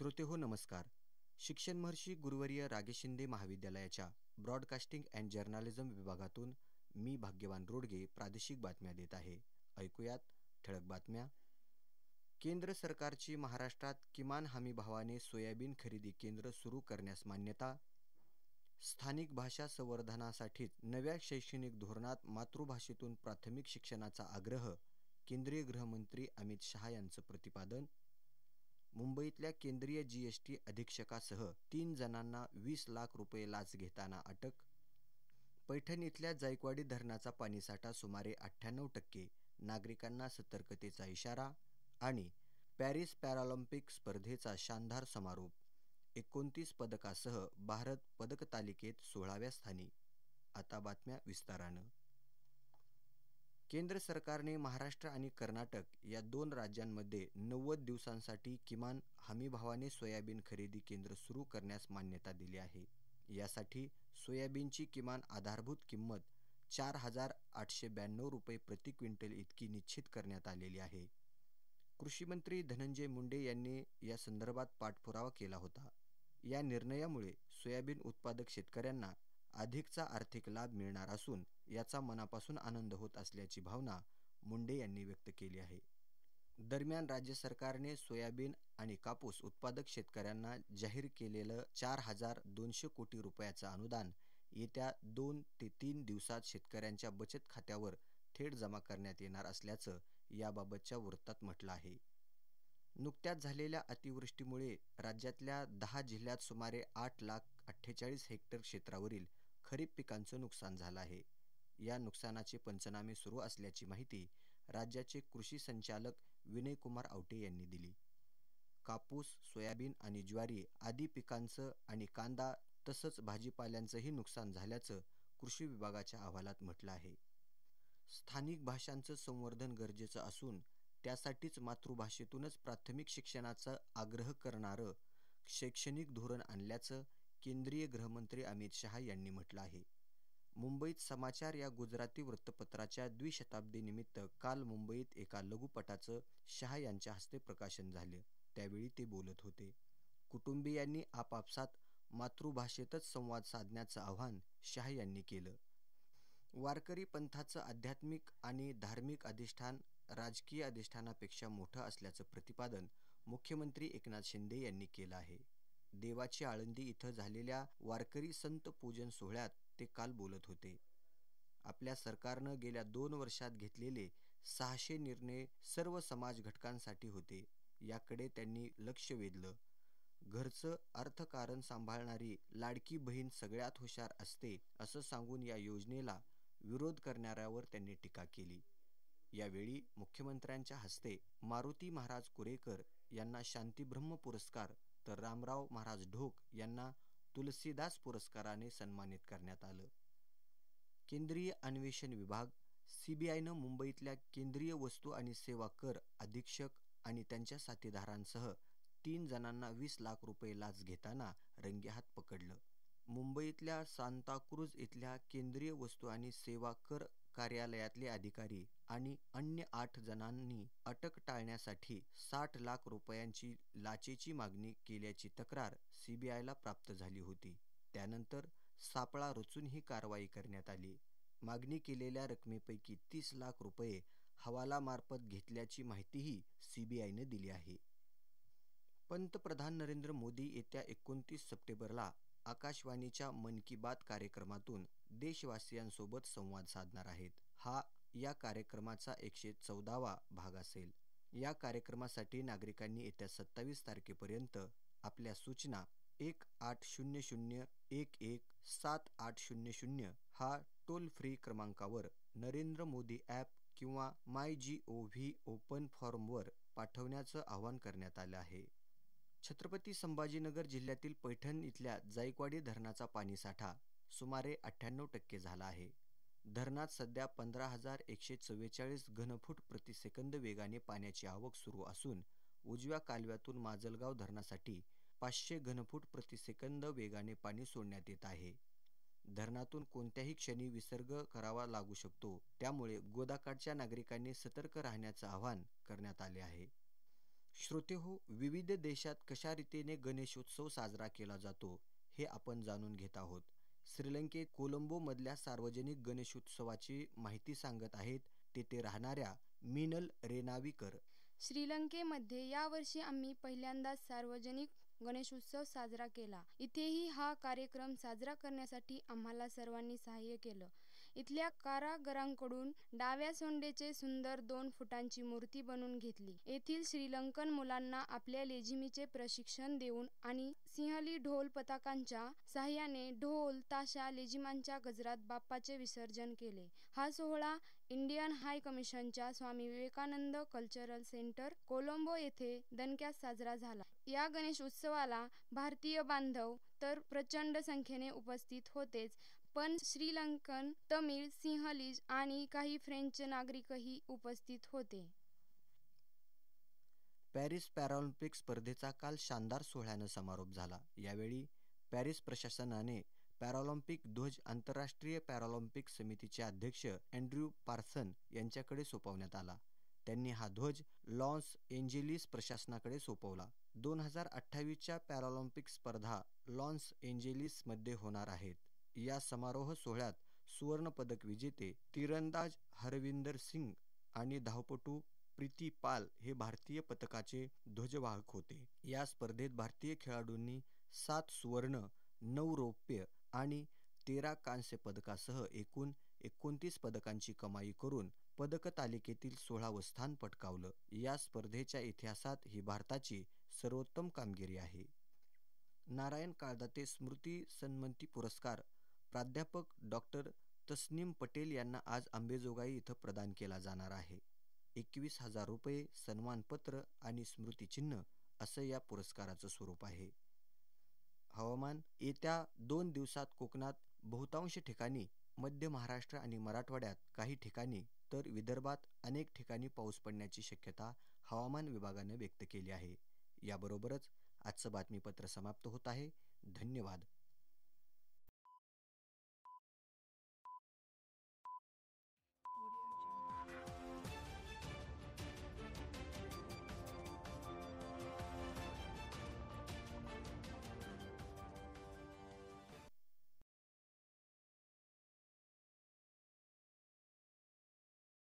श्रोते हो नमस्कार. शिक्षण महर्षी गुरुवर्य रागे शिंदे महाविद्यालयाच्या ब्रॉडकास्टिंग अँड जर्नालिझम विभागातून मी भाग्यवान रोडगे प्रादेशिक बातम्या देत आहे. ऐकूयात ठळक बातम्या. केंद्र सरकारची महाराष्ट्रात किमान हमी भावाने सोयाबीन खरेदी केंद्र सुरू करण्यास मान्यता. स्थानिक भाषा संवर्धनासाठीच नव्या शैक्षणिक धोरणात मातृभाषेतून प्राथमिक शिक्षणाचा आग्रह. केंद्रीय गृहमंत्री अमित शहा यांचं प्रतिपादन. मुंबईतल्या केंद्रीय जीएसटी अधीक्षकासह 3 जणांना 20 लाख रुपये लाच घेताना अटक. पैठण इथल्या जायकवाडी धरणाचा पाणीसाठा सुमारे 98%, नागरिकांना सतर्कतेचा इशारा. आणि पॅरिस पॅरालिम्पिक स्पर्धेचा शानदार समारोप. 29 पदकासह भारत पदक तालिकेत 16व्या स्थानी. आता बातम्या विस्तारानं. केंद्र सरकारने महाराष्ट्र आणि कर्नाटक या 2 राज्यांमध्ये 90 दिवसांसाठी किमान हमीभावाने सोयाबीन खरेदी केंद्र सुरू करण्यास मान्यता दिली आहे. यासाठी सोयाबीनची किमान आधारभूत किंमत 4,892 रुपये प्रति क्विंटल इतकी निश्चित करण्यात आलेली आहे. कृषी मंत्री धनंजय मुंडे यांनी या संदर्भात पाठपुरावा केला होता. या निर्णयामुळे सोयाबीन उत्पादक शेतकऱ्यांना अधिकचा आर्थिक लाभ मिळणार असून याचा मनापासून आनंद होत असल्याची भावना मुंडे यांनी व्यक्त केली आहे. दरम्यान राज्य सरकारने सोयाबीन आणि कापूस उत्पादक शेतकऱ्यांना जाहीर केलेलं 4,200 कोटी रुपयाचं अनुदान येत्या 2 ते 3 दिवसात शेतकऱ्यांच्या बचत खात्यावर थेट जमा करण्यात येणार असल्याचं याबाबतच्या वृत्तात म्हटलं आहे. नुकत्याच झालेल्या अतिवृष्टीमुळे राज्यातल्या 10 जिल्ह्यात सुमारे 8,48,000 हेक्टर क्षेत्रावरील खरीप पिकांचं नुकसान झालं आहे. या नुकसानाचे पंचनामे सुरू असल्याची माहिती राज्याचे कृषी संचालक विनयकुमार आवटे यांनी दिली. कापूस, सोयाबीन आणि ज्वारी आदी पिकांचं आणि कांदा तसंच भाजीपाल्यांचंही नुकसान झाल्याचं कृषी विभागाच्या अहवालात म्हटलं आहे. स्थानिक भाषांचं संवर्धन गरजेचं असून त्यासाठीच मातृभाषेतूनच प्राथमिक शिक्षणाचा आग्रह करणारं शैक्षणिक धोरण आणल्याचं केंद्रीय गृहमंत्री अमित शहा यांनी म्हटलं आहे. मुंबईत समाचार या गुजराती वृत्तपत्राच्या द्विशताब्दीनिमित्त काल मुंबईत एका लघुपटाचं शहा यांच्या हस्ते प्रकाशन झालं. त्यावेळी ते बोलत होते. कुटुंबियांनी आपापसात मातृभाषेतच संवाद साधण्याचं आवाहन शहा यांनी केलं. वारकरी पंथाचं आध्यात्मिक आणि धार्मिक अधिष्ठान राजकीय अधिष्ठानापेक्षा मोठं असल्याचं प्रतिपादन मुख्यमंत्री एकनाथ शिंदे यांनी केलं आहे. देवाची आळंदी इथं झालेल्या वारकरी संत पूजन सोहळ्यात ते काल बोलत होते. आपल्या सरकारनं गेल्या 2 वर्षात घेतलेले 600 निर्णय सर्व समाज घटकांसाठी होते, याकडे त्यांनी लक्ष वेधलं. घरचं अर्थकारण सांभाळणारी लाडकी बहीण सगळ्यात हुशार असते असं सांगून या योजनेला विरोध करणाऱ्यावर त्यांनी टीका केली. यावेळी मुख्यमंत्र्यांच्या हस्ते मारुती महाराज कुरेकर यांना शांतीब्रह्म पुरस्कार तर रामराव महाराज ढोक यांना तुलसीदास पुरस्काराने सन्मानित करण्यात आलं. केंद्रीय अन्वेषण विभाग सीबीआयनं मुंबईतल्या केंद्रीय वस्तू आणि सेवा कर अधीक्षक आणि त्यांच्या साथीदारांसह 3 जणांना 20 लाख रुपये लाच घेताना रंगेहात पकडलं. मुंबईतल्या सांताक्रूज इथल्या केंद्रीय वस्तू आणि सेवा कर कार्यालयातले अधिकारी आणि अन्य 8 जणांनी अटक टाळण्यासाठी 60 लाख रुपयांची लाचेची मागणी केल्याची तक्रार सीबीआयला प्राप्त झाली होती. त्यानंतर सापळा रचून ही कारवाई करण्यात आली. मागणी केलेल्या रकमेपैकी 30 लाख रुपये हवालामार्फत घेतल्याची माहितीही सीबीआयने दिली आहे. पंतप्रधान नरेंद्र मोदी येत्या 29 सप्टेंबरला आकाशवाणीच्या मन की बात कार्यक्रमातून देशवासियांसोबत संवाद साधणार आहेत. हा या कार्यक्रमाचा 114वा भाग असेल. या कार्यक्रमासाठी नागरिकांनी येत्या 27 तारखेपर्यंत आपल्या सूचना 1800117800 हा टोल फ्री क्रमांकावर, नरेंद्र मोदी ॲप किंवा MyGov ओपन फॉरमवर पाठवण्याचं आवाहन करण्यात आलं आहे. छत्रपती संभाजीनगर जिल्ह्यातील पैठण इथल्या जायकवाडी धरणाचा पाणीसाठा सुमारे 98% झाला आहे. धरणात सध्या 15,144 घनफूट प्रतिसेकंद वेगाने पाण्याची आवक सुरू असून उजव्या कालव्यातून माजलगाव धरणासाठी 500 घनफूट प्रतिसेकंद वेगाने पाणी सोडण्यात येत आहे. धरणातून कोणत्याही क्षणी विसर्ग करावा लागू शकतो, त्यामुळे गोदाकाठच्या नागरिकांनी सतर्क राहण्याचं आवाहन करण्यात आले आहे. श्रोते हो, विविध देशात कशा रीतीने गणेशोत्सव साजरा केला जातो हे आपण जाणून घेत आहोत. श्रीलंकेत कोलंबो मधल्या सार्वजनिक गणेशोत्सवाची माहिती सांगत आहेत तेथे राहणाऱ्या मीनल रेनावीकर. श्रीलंकेमध्ये यावर्षी आम्ही पहिल्यांदाच सार्वजनिक गणेशोत्सव साजरा केला. इथेही हा कार्यक्रम साजरा करण्यासाठी आम्हाला सर्वांनी सहाय्य केलं. इथल्या कारागरांकडून डाव्या सोंडेचे सुंदर 2 फुटांची मूर्ती बनवून घेतली. येथील श्रीलंकन मुलांना आपल्या लेझिमीचे प्रशिक्षण देऊन आणि सिंहली ढोल पथकांच्या साहाय्याने ढोल, ताशा, लेझिमांच्या गजरात बाप्पाचे विसर्जन केले. हा सोहळा इंडियन हाय कमिशनच्या स्वामी विवेकानंद कल्चरल सेंटर, कोलंबो येथे दणक्यात साजरा झाला. या गणेश उत्सवाला भारतीय बांधव तर प्रचंड संख्येने उपस्थित होतेच, पण श्रीलंकन, तमिळ, सिंहलीज आणि काही फ्रेंच नागरिकही उपस्थित होते. पॅरिस पॅरालिम्पिक स्पर्धेचा काल शानदार सोहळ्यानं समारोप झाला. यावेळी पॅरिस प्रशासनाने पॅरालिम्पिक ध्वज आंतरराष्ट्रीय पॅरालिम्पिक समितीचे अध्यक्ष अँड्र्यू पार्सन यांच्याकडे सोपवण्यात आला. त्यांनी हा ध्वज लॉस एंजेलिस प्रशासनाकडे सोपवला. 2028च्या पॅरालिम्पिक स्पर्धा लॉस एंजेलिसमध्ये होणार आहेत. या समारोह सोहळ्यात सुवर्ण पदक विजेते तिरंदाज हरविंदर सिंग आणि धावपटू प्रीती पाल हे भारतीय पथकाचे ध्वजवाहक होते. या स्पर्धेत भारतीय खेळाडूंनी 7 सुवर्ण, 9 रौप्य आणि 13 कांस्य पदकासह एकूण 29 पदकांची कमाई करून पदक तालिकेतील 16वे स्थान पटकावलं. या स्पर्धेच्या इतिहासात ही भारताची सर्वोत्तम कामगिरी आहे. नारायण काळदाते स्मृती सन्मती पुरस्कार प्राध्यापक डॉक्टर तस्नीम पटेल यांना आज अंबेजोगाई इथं प्रदान केला जाणार आहे. 21,000 रुपये, सन्मानपत्र आणि स्मृतिचिन्ह असं या पुरस्काराचं स्वरूप आहे. हवामान. येत्या 2 दिवसात कोकणात बहुतांश ठिकाणी, मध्य महाराष्ट्र आणि मराठवाड्यात काही ठिकाणी तर विदर्भात अनेक ठिकाणी पाऊस पडण्याची शक्यता हवामान विभागाने व्यक्त केली आहे. याबरोबरच आजचं बातमीपत्र समाप्त होत आहे. धन्यवाद.